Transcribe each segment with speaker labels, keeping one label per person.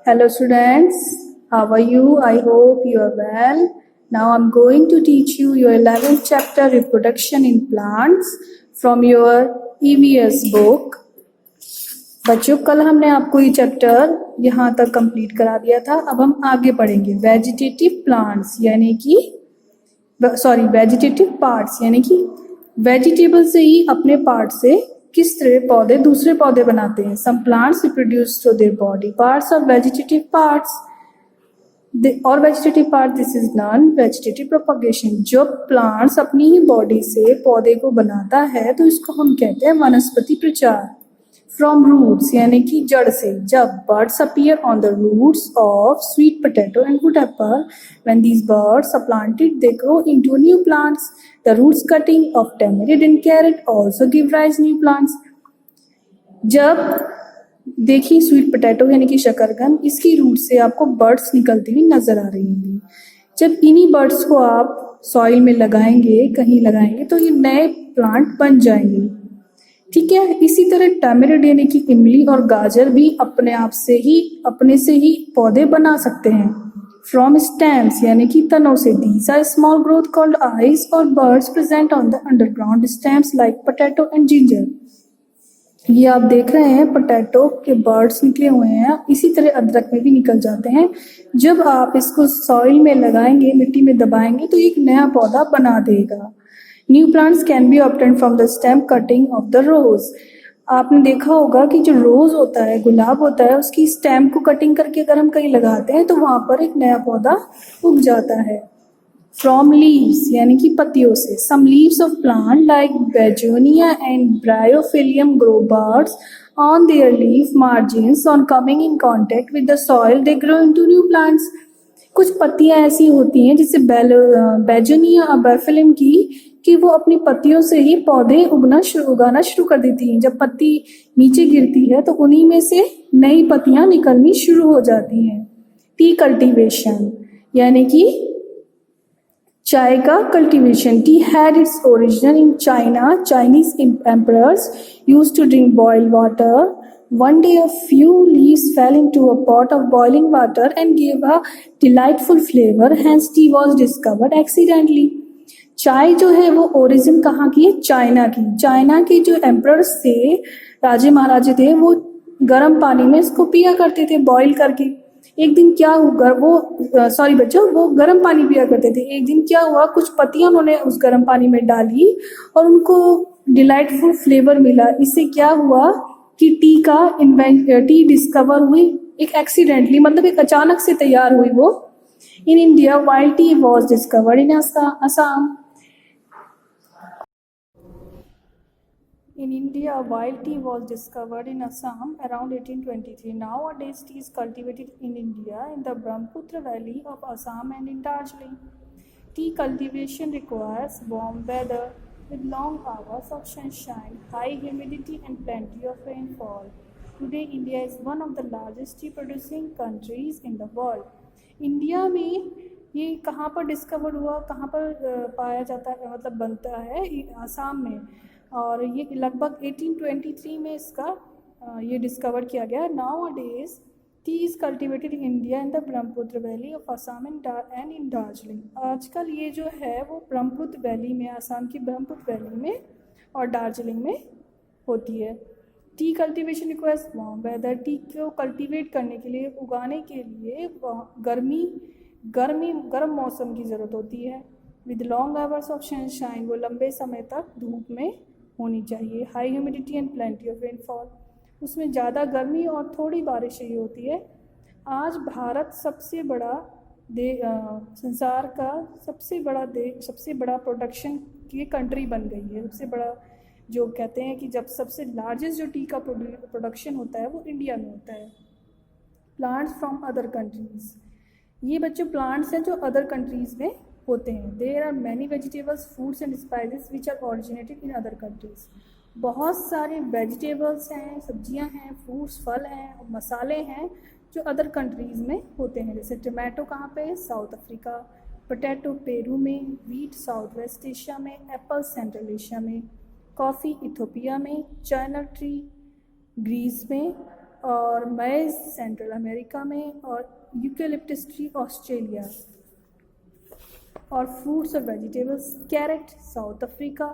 Speaker 1: Hello students, how are you? I hope you are well. Now I'm going to teach you your 11th chapter reproduction in plants from your EVS book. बच्चों कल हमने आपको ये chapter यहाँ तक complete करा दिया था। अब हम आगे पढ़ेंगे वेजिटेटिव प्लांट्स यानी कि वेजिटेटिव पार्ट्स यानी कि वेजिटेबल से ही अपने पार्ट से किस तरह पौधे दूसरे पौधे बनाते हैं। Some plants reproduce through their body parts और वेजिटेटिव पार्ट्स और vegetative part this is non vegetative propagation. जब प्लांट्स अपनी ही बॉडी से पौधे को बनाता है तो इसको हम कहते हैं वनस्पति प्रचार। फ्रॉम रूट्स यानी कि जड़ से। जब birds appear on the roots of sweet potato and wood apple, when these birds are planted they grow into new plants. The roots cutting of tamarind and carrot also give rise new plants. जब देखिए sweet potato यानी कि शकरकंद, इसकी root से आपको birds निकलती हुई नजर आ रही होंगी। जब इन्हीं बर्ड्स को आप सॉइल में लगाएंगे, कहीं लगाएंगे तो ये नए प्लांट बन जाएंगे। ठीक है, इसी तरह टैमरिंड यानी कि इमली और गाजर भी अपने से ही पौधे बना सकते हैं। फ्रॉम स्टेम्स यानी कि तनों से। These are small growth called eyes और buds present on the underground stems like potato and ginger. ये आप देख रहे हैं पोटैटो के बर्ड्स निकले हुए हैं, इसी तरह अदरक में भी निकल जाते हैं। जब आप इसको सॉइल में लगाएंगे, मिट्टी में दबाएंगे तो एक नया पौधा बना देगा। New plants can be obtained from the stem cutting of the rose. आपने देखा होगा कि जो रोज होता है, गुलाब होता है, उसकी स्टेम को कटिंग करके अगर हम कहीं लगाते हैं तो वहां पर एक नया पौधा उग जाता है। फ्रॉम लीव्स यानी कि पत्तियों से। Some leaves of plant like begonia and bryophyllum grow buds on their leaf margins on coming in contact with the soil they grow into new plants. कुछ पत्तियां ऐसी होती हैं जैसे बेगोनिया और ब्रायोफिलियम की, कि वो अपनी पत्तियों से ही पौधे उगाना शुरू कर देती हैं। जब पत्ती नीचे गिरती है तो उन्हीं में से नई पत्तियां निकलनी शुरू हो जाती हैं। टी कल्टीवेशन यानी कि चाय का cultivation. Tea had its origin in China. Chinese emperors used to drink boiled water. One day a few leaves fell into a pot of boiling water and gave a delightful flavor, hence tea was discovered accidentally. चाय जो है वो origin कहाँ की है? China की। China के जो एम्परर्स थे, राजे महाराजे थे, वो गर्म पानी में इसको पिया करते थे बॉईल करके। एक दिन क्या हुआ, वो गर्म पानी पिया करते थे। एक दिन क्या हुआ, कुछ पत्तियां उन्होंने उस गर्म पानी में डाली और उनको डिलाइटफुल फ्लेवर मिला। इससे क्या हुआ कि टी डिस्कवर हुई एक एक्सीडेंटली, मतलब एक अचानक से तैयार हुई वो। In India wild T was discovered in Assam. In India, wild tea was discovered in Assam around 1823. Nowadays, tea is cultivated in India in the Brahmaputra Valley of Assam and in Darjeeling. Tea cultivation requires warm weather with long hours of sunshine, high humidity and plenty of rainfall. Today, India is one of the largest tea producing countries in the world. India में ये कहाँ पर discover हुआ, कहाँ पर पाया जाता है, मतलब बनता है? आसाम में। और ये लगभग 1823 में इसका ये डिस्कवर किया गया। Now days T is cultivated in India in the Brahmaputra valley of Assam and in Darjeeling. आजकल ये जो है वो ब्रह्मपुत्र वैली में, आसाम की ब्रह्मपुत्र वैली में और दार्जिलिंग में होती है। Tea cultivation requires warm weather. Tea को कल्टिवेट करने के लिए, उगाने के लिए गर्म मौसम की ज़रूरत होती है। With long hours of sunshine, वो लंबे समय तक धूप में होनी चाहिए। High humidity and plenty of rainfall, उसमें ज़्यादा गर्मी और थोड़ी बारिश चाहिए होती है। आज भारत सबसे बड़ा संसार का सबसे बड़ा प्रोडक्शन की कंट्री बन गई है। सबसे बड़ा जो कहते हैं कि जब सबसे लार्जेस्ट जो टी का प्रोडक्शन होता है वो इंडिया में होता है। प्लांट्स फ्रॉम अदर कंट्रीज़, ये बच्चों प्लांट्स हैं जो अदर कंट्रीज़ में होते हैं। There are many vegetables, fruits and spices which are originated in other countries. बहुत सारे वेजिटेबल्स हैं, सब्जियां हैं, फ्रूट्स, फल हैं, मसाले हैं जो अदर कंट्रीज़ में होते हैं। जैसे टमाटो कहाँ पे है? South Africa. पोटैटो पेरू में। वीट साउथ वेस्ट एशिया में। एप्पल सेंट्रल एशिया में। कॉफ़ी इथोपिया में। चाइना ट्री ग्रीस में। और मैज सेंट्रल अमेरिका में, और यूकेलिप्टस ट्री ऑस्ट्रेलिया। और फ्रूट्स और vegetables, carrot South Africa,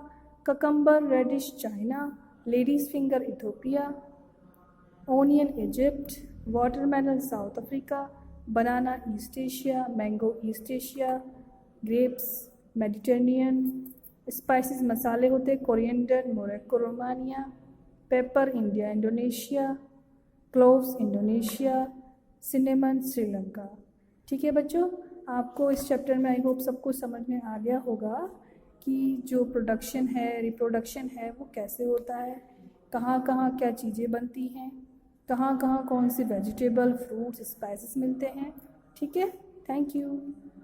Speaker 1: cucumber radish China, ladies finger Ethiopia, onion Egypt, watermelon South Africa, banana East Asia, mango East Asia, grapes Mediterranean. Spices मसाले होते हैं coriander Morocco Romania, pepper India Indonesia, cloves Indonesia, cinnamon Sri Lanka. ठीक है बच्चों, आपको इस chapter में I hope सब कुछ समझ में आ गया होगा कि जो प्रोडक्शन है, रिप्रोडक्शन है, वो कैसे होता है, कहाँ कहाँ क्या चीज़ें बनती हैं, कहाँ कहाँ कौन सी वेजिटेबल फ्रूट्स स्पाइसेस मिलते हैं। ठीक है, थैंक यू।